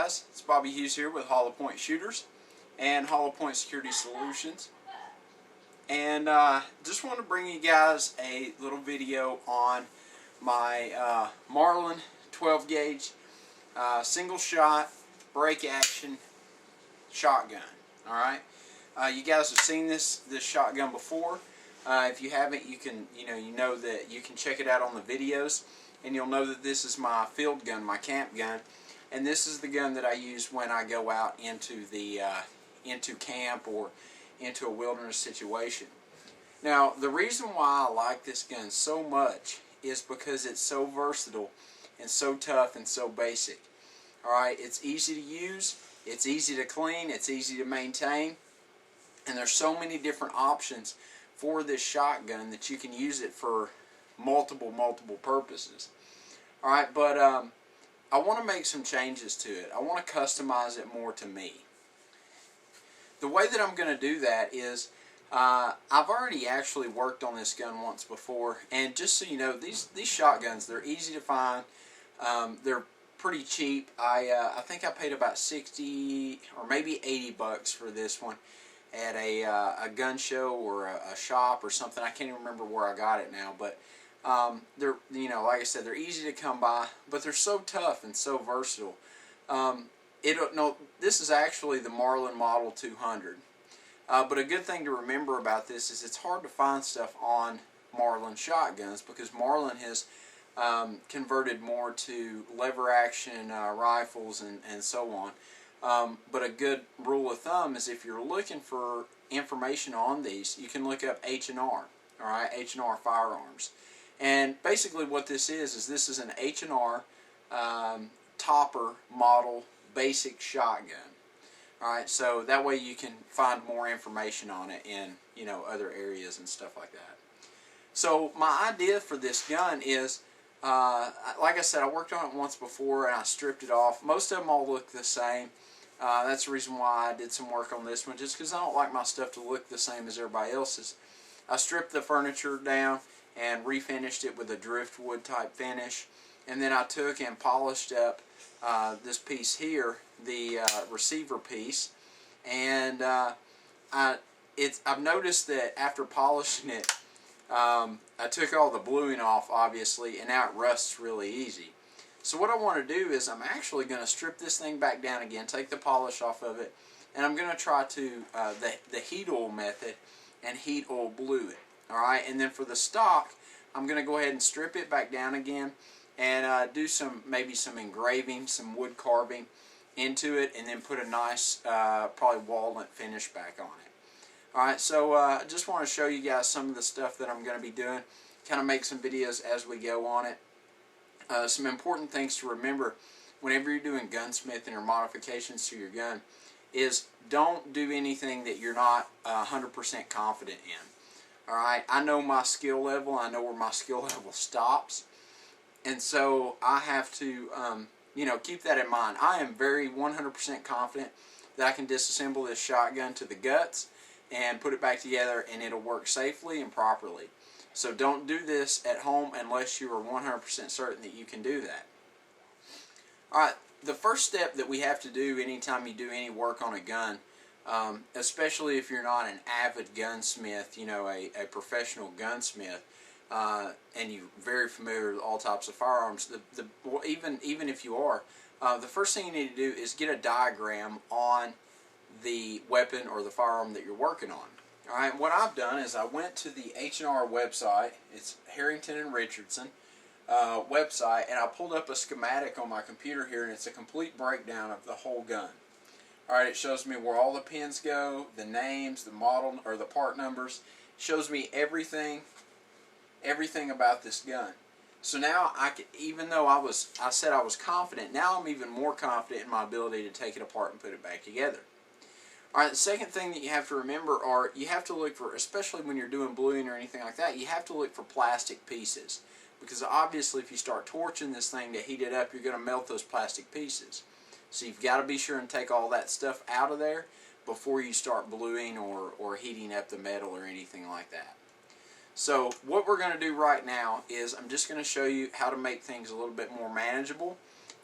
guys, it's Bobby Hughes here with Hollow Point Shooters and Hollow Point Security Solutions, and just want to bring you guys a little video on my Marlin 12 gauge single shot break action shotgun. Alright, you guys have seen this shotgun before. If you haven't, you know that you can check it out on the videos, and you'll know that this is my field gun, my camp gun, and this is the gun that I use when I go out into the into camp or into a wilderness situation. Now, the reason why I like this gun so much is because it's so versatile and so tough and so basic. Alright, it's easy to use, it's easy to clean, it's easy to maintain, and there's so many different options for this shotgun that you can use it for multiple purposes. Alright, but I want to make some changes to it. I want to customize it more to me. The way that I'm going to do that is I've already actually worked on this gun once before, and just so you know, these shotguns, they're easy to find. They're pretty cheap. I think I paid about 60 or maybe 80 bucks for this one at a gun show or a shop or something. I can't even remember where I got it now, but they're, like I said, they're easy to come by, but they're so tough and so versatile. This is actually the Marlin Model 200. But a good thing to remember about this is it's hard to find stuff on Marlin shotguns because Marlin has converted more to lever action rifles and so on. But a good rule of thumb is if you're looking for information on these, you can look up H&R, alright, H&R Firearms. And basically what this is this is an H&R Topper Model Basic shotgun. Alright, so that way you can find more information on it in, other areas and stuff like that. So my idea for this gun is, like I said, I worked on it once before and I stripped it off. Most of them all look the same. That's the reason why I did some work on this one, just because I don't like my stuff to look the same as everybody else's. I stripped the furniture down and refinished it with a driftwood type finish, and then I took and polished up this piece here, the receiver piece, and I've noticed that after polishing it, I took all the bluing off, obviously, and now it rusts really easy. So what I want to do is I'm actually going to strip this thing back down again, take the polish off of it, and I'm going to try to the heat oil method and heat oil blue it. Alright, and then for the stock, I'm going to go ahead and strip it back down again and do maybe some engraving, some wood carving into it, and then put a nice probably walnut finish back on it. Alright, so I just want to show you guys some of the stuff that I'm going to be doing, kind of make some videos as we go on it. Some important things to remember whenever you're doing gunsmithing or modifications to your gun is don't do anything that you're not 100% confident in. Alright, I know my skill level, I know where my skill level stops, and so I have to keep that in mind. I am very 100% confident that I can disassemble this shotgun to the guts and put it back together and it'll work safely and properly. So don't do this at home unless you are 100% certain that you can do that. Alright, the first step that we have to do anytime you do any work on a gun, especially if you're not an avid gunsmith, a professional gunsmith, and you're very familiar with all types of firearms, even if you are, the first thing you need to do is get a diagram on the weapon or the firearm that you're working on. Alright, what I've done is I went to the H&R website, it's Harrington and Richardson website, and I pulled up a schematic on my computer here, and it's a complete breakdown of the whole gun. Alright, it shows me where all the pins go, the names, the model, or the part numbers. It shows me everything about this gun. So now even though I said I was confident, now I'm even more confident in my ability to take it apart and put it back together. Alright, the second thing that you have to remember you have to look for, especially when you're doing bluing or anything like that, you have to look for plastic pieces. Because obviously if you start torching this thing to heat it up, you're going to melt those plastic pieces. So you've got to be sure and take all that stuff out of there before you start bluing or heating up the metal or anything like that. So what we're going to do right now is I'm just going to show you how to make things a little bit more manageable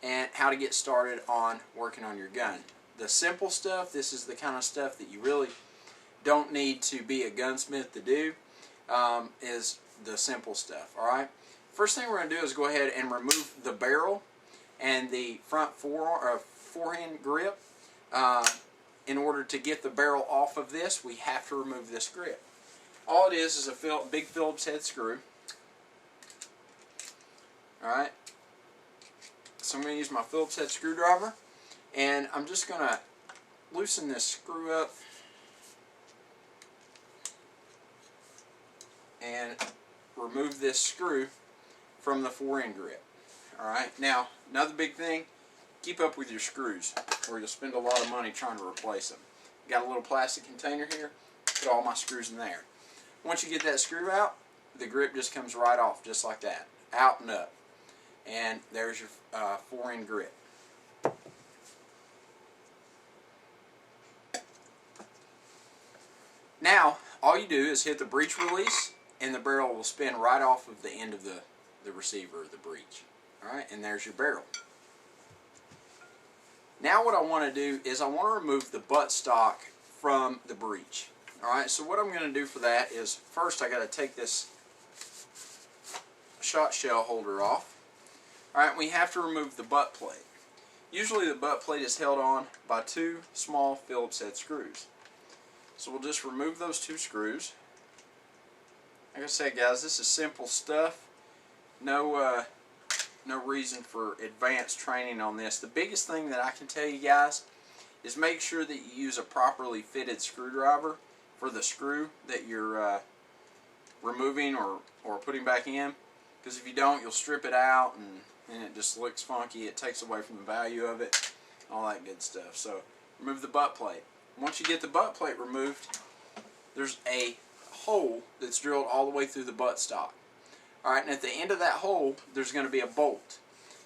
and how to get started on working on your gun. The simple stuff, this is the kind of stuff that you really don't need to be a gunsmith to do, is the simple stuff. Alright, first thing we're going to do is go ahead and remove the barrel and the front forehand grip. In order to get the barrel off of this, we have to remove this grip. All it is a big Phillips head screw. Alright, so I'm going to use my Phillips head screwdriver, and I'm just going to loosen this screw up and remove this screw from the forend grip. Alright, now another big thing, keep up with your screws or you'll spend a lot of money trying to replace them. Got a little plastic container here, put all my screws in there. Once you get that screw out, the grip just comes right off, just like that, out and up. And there's your forend grip. Now, all you do is hit the breech release, and the barrel will spin right off of the end of the receiver, the breech. Alright, and there's your barrel. Now what I want to do is I want to remove the buttstock from the breech. Alright, so what I'm going to do for that is, first I got to take this shot shell holder off. Alright, we have to remove the butt plate. Usually the butt plate is held on by two small Phillips head screws. So we'll just remove those two screws. Like I said, guys, this is simple stuff. No reason for advanced training on this. The biggest thing that I can tell you guys is make sure that you use a properly fitted screwdriver for the screw that you're removing or putting back in. Because if you don't, you'll strip it out and it just looks funky. It takes away from the value of it, all that good stuff. So remove the butt plate. Once you get the butt plate removed, there's a hole that's drilled all the way through the buttstock. Alright, and at the end of that hole, there's going to be a bolt.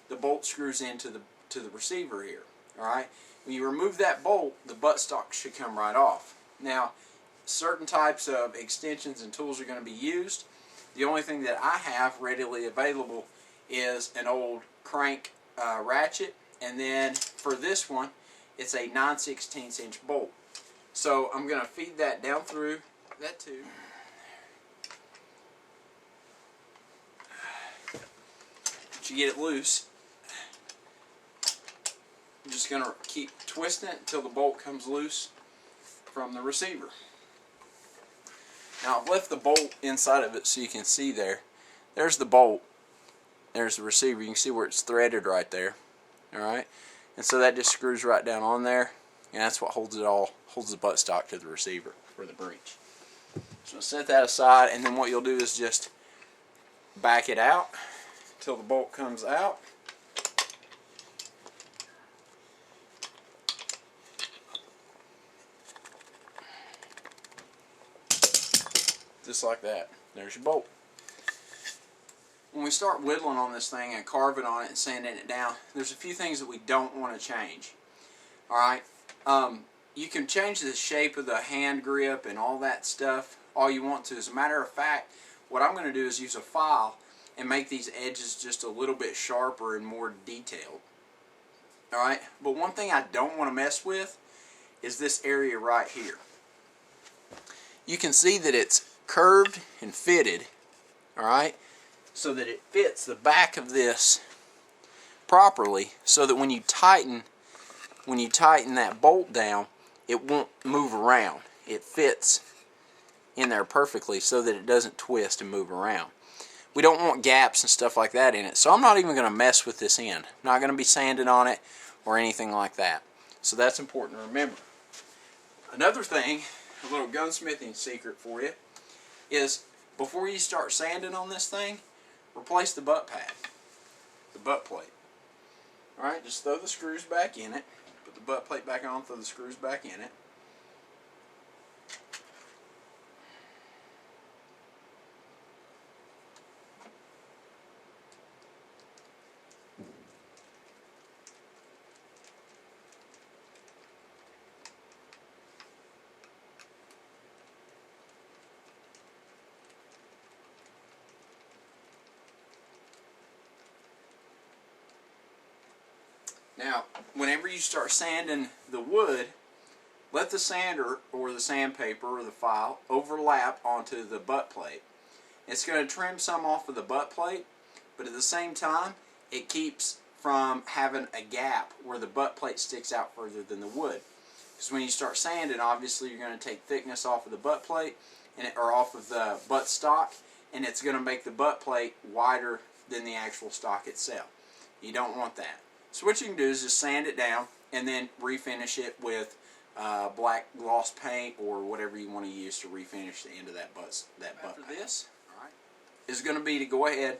The bolt screws into the receiver here. Alright, when you remove that bolt, the buttstock should come right off. Now, certain types of extensions and tools are going to be used. The only thing that I have readily available is an old crank ratchet, and then for this one, it's a 9/16 inch bolt. So I'm going to feed that down through that tube. Once you get it loose, I'm just going to keep twisting it until the bolt comes loose from the receiver. Now I've left the bolt inside of it so you can see there. There's the bolt. There's the receiver. You can see where it's threaded right there. Alright? And so that just screws right down on there. And that's what holds it all, holds the buttstock to the receiver for the breech. So set that aside, and then what you'll do is just back it out until the bolt comes out. Just like that. There's your bolt. When we start whittling on this thing and carving on it and sanding it down, there's a few things that we don't want to change. Alright? You can change the shape of the hand grip and all that stuff all you want to. As a matter of fact, what I'm going to do is use a file and make these edges just a little bit sharper and more detailed. Alright? But one thing I don't want to mess with is this area right here. You can see that it's curved and fitted, alright, so that it fits the back of this properly, so that when you tighten that bolt down, it won't move around. It fits in there perfectly so that it doesn't twist and move around. We don't want gaps and stuff like that in it, so I'm not even going to mess with this end. I'm not going to be sanding on it or anything like that. So that's important to remember. Another thing, a little gunsmithing secret for you, is before you start sanding on this thing, replace the butt pad, the butt plate. Alright, just throw the screws back in it, put the butt plate back on, throw the screws back in it. Now, whenever you start sanding the wood, let the sander or the sandpaper or the file overlap onto the butt plate. It's going to trim some off of the butt plate, but at the same time, it keeps from having a gap where the butt plate sticks out further than the wood. Because when you start sanding, obviously you're going to take thickness off of the butt plate, or off of the butt stock, and it's going to make the butt plate wider than the actual stock itself. You don't want that. So what you can do is just sand it down and then refinish it with black gloss paint or whatever you want to use to refinish the end of that butt After paint. this, Is going to be to go ahead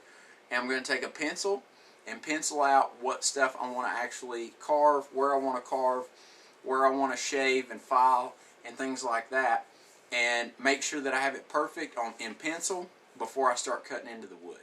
and I'm going to take a pencil and pencil out what stuff I want to actually carve, where I want to carve, where I want to shave and file and things like that, and make sure that I have it perfect in pencil before I start cutting into the wood.